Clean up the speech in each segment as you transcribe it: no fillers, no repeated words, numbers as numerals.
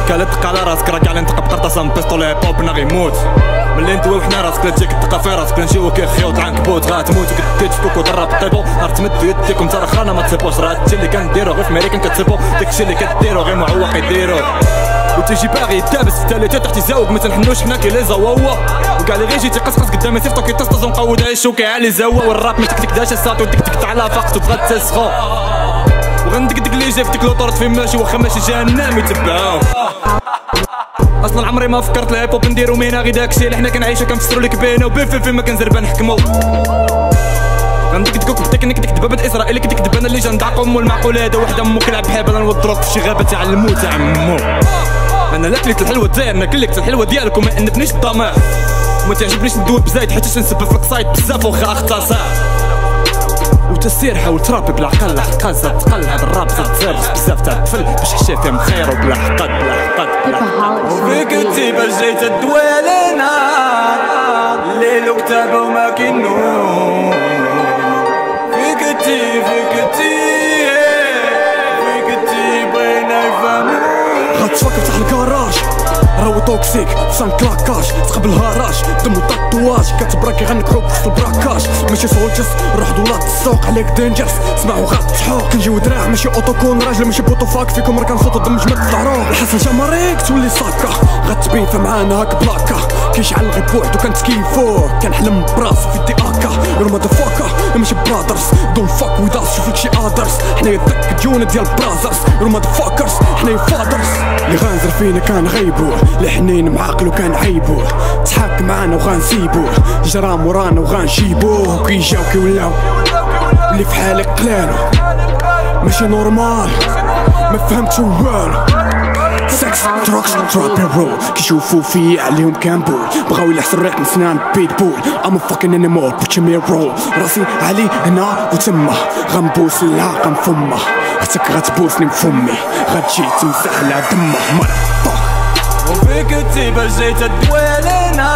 كالا دق على راسك راه كاع اللي نطق بقرطاسه من بيستولي بوب نا غيموت ملي ندوي وحنا راسك لا تجيك الدقه في راسك لا نجيو كيخيوط عنكبوت غاتموت كديت فوك وضرب الطيبو نهار تمد يديك وانت راه خانا ما تصيبوش راه هادشي اللي كنديرو غير في ميريكان كتسيبو داكشي اللي كديرو غير معوق يديرو وتيجي باغي تابس في التالتة تحت يزاوق ما تنحنوش حنا كي لي زواوا وكاع اللي غيجي تيقصقص قدامي صيفطو كيطسطس ونقود عيشو كيعالي زوا والراب مش تكتك داش الساط ودكتك على فقط وتبغى تسخو وغندقدق لي جا في ديك لوطورت فين ماشي واخا ماشي جهنم يتبعو اصلا عمري ما فكرت الهيب هوب نديرو مينا غير داكشي اللي حنا كنعيشو كنفسرو لك بينا وبين ما كنزربا نحكمو غندقدقوك بتكنيك ديك دبابة اسرائيل كدكدب انا اللي جا ندعقم والمعقولة هذا وحده امو كيلعب بحبل نوضروك في شي غابة تعلمو تاع عمو انا لا كليت الحلوة داير ناكلك الحلوة ديالك وما انبنيش الضمير وما تعجبنيش ندوب بزايد حيت نسبب في القصايد بزاف واخا اختصار وتسير حاول ترابي بلا عقل حقا زاد تقلها بالراب زاد تزرس بزاف تاع الطفل باش حشيتهم خير وبلا حقد وفيك انتي باش جيت تدوي علينا الليل وكتابة وما كينو فيك انتي بغينا يفهمو غتفكر تحت الكراج راهو توكسيك سان كلاكاج تقبل هراج دم وطاطواج كتبراكي غنكحوك في البراكاج ماشي سولجس روح دولات السوق عليك دينجرس سمعو غتحوق كنجيو دراع ماشي اوتوكون راجل ماشي بوطوفاك فيكم راه كنصوت الدم جمد العروق الحسن جماريك تولي ساكا غتبين فمعانا هاك بلاكا كيشعل غير بوحدو كنتكيفوه كنحلم براسي في دي اكا يور ماذا فاكا ماشي برادرز دون فاك ويز اس شوفيك شي ادرز حنايا داك الديون ديال برازرز يور ماذا فاكرز حنايا فادرز اللي غانزر فينا كان غيبوه اللي حنين معاقلو كان عيبوه تحاك معانا وغنسيبوه جرام ورانا وغنجيبوه كي جاو كي ولاو اللي في حالك قلالو ماشي نورمال ما فهمتش والو سكس دروكس ترابي رول كيشوفو فيا عليهم كامبول بغاو يلحسو الريق من سنان بيتبول ام فاكين انيمور بوتش مي رول راسي علي هنا وتما غنبوس العاقه مفمه حتىك غتبوسني بفمي غتجي تمسح على دمه ماذا وفيك انتي باش جيت تدوي علينا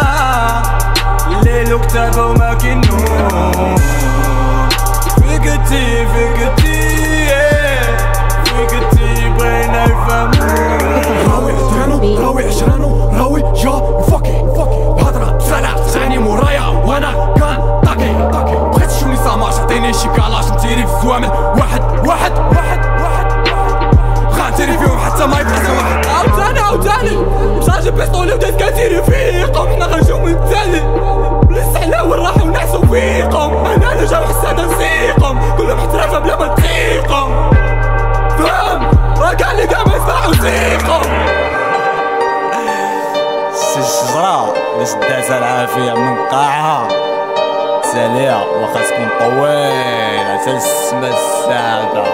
الليل وكتابة وما كينو فيك انتي بغينا يفهمو راوي عشرانو راوي عشرانو راوي جا فاكي الهضرة بسلام تغني مورايا وانا كان طاكي بغيت تشوفني ساماش عطيني شي كالاش نتيري في الزوامل واحد غنتيري فيهم حتى ما يبقى واحد عاوتاني مشارجي بيستولي ودات كنتيري فيكم حنا غنجيو من التالي للسحلة والراحة ونعسو فيكم انا جاو حسادة نسيقم كلهم احترافة بلا ما تسيقم فهم راه كاع اللي كاع ما يسمعو سيقم سي الشجرة اللي شداتها العافية من قاعها سالية واخا تكون طويلة تا السما السادة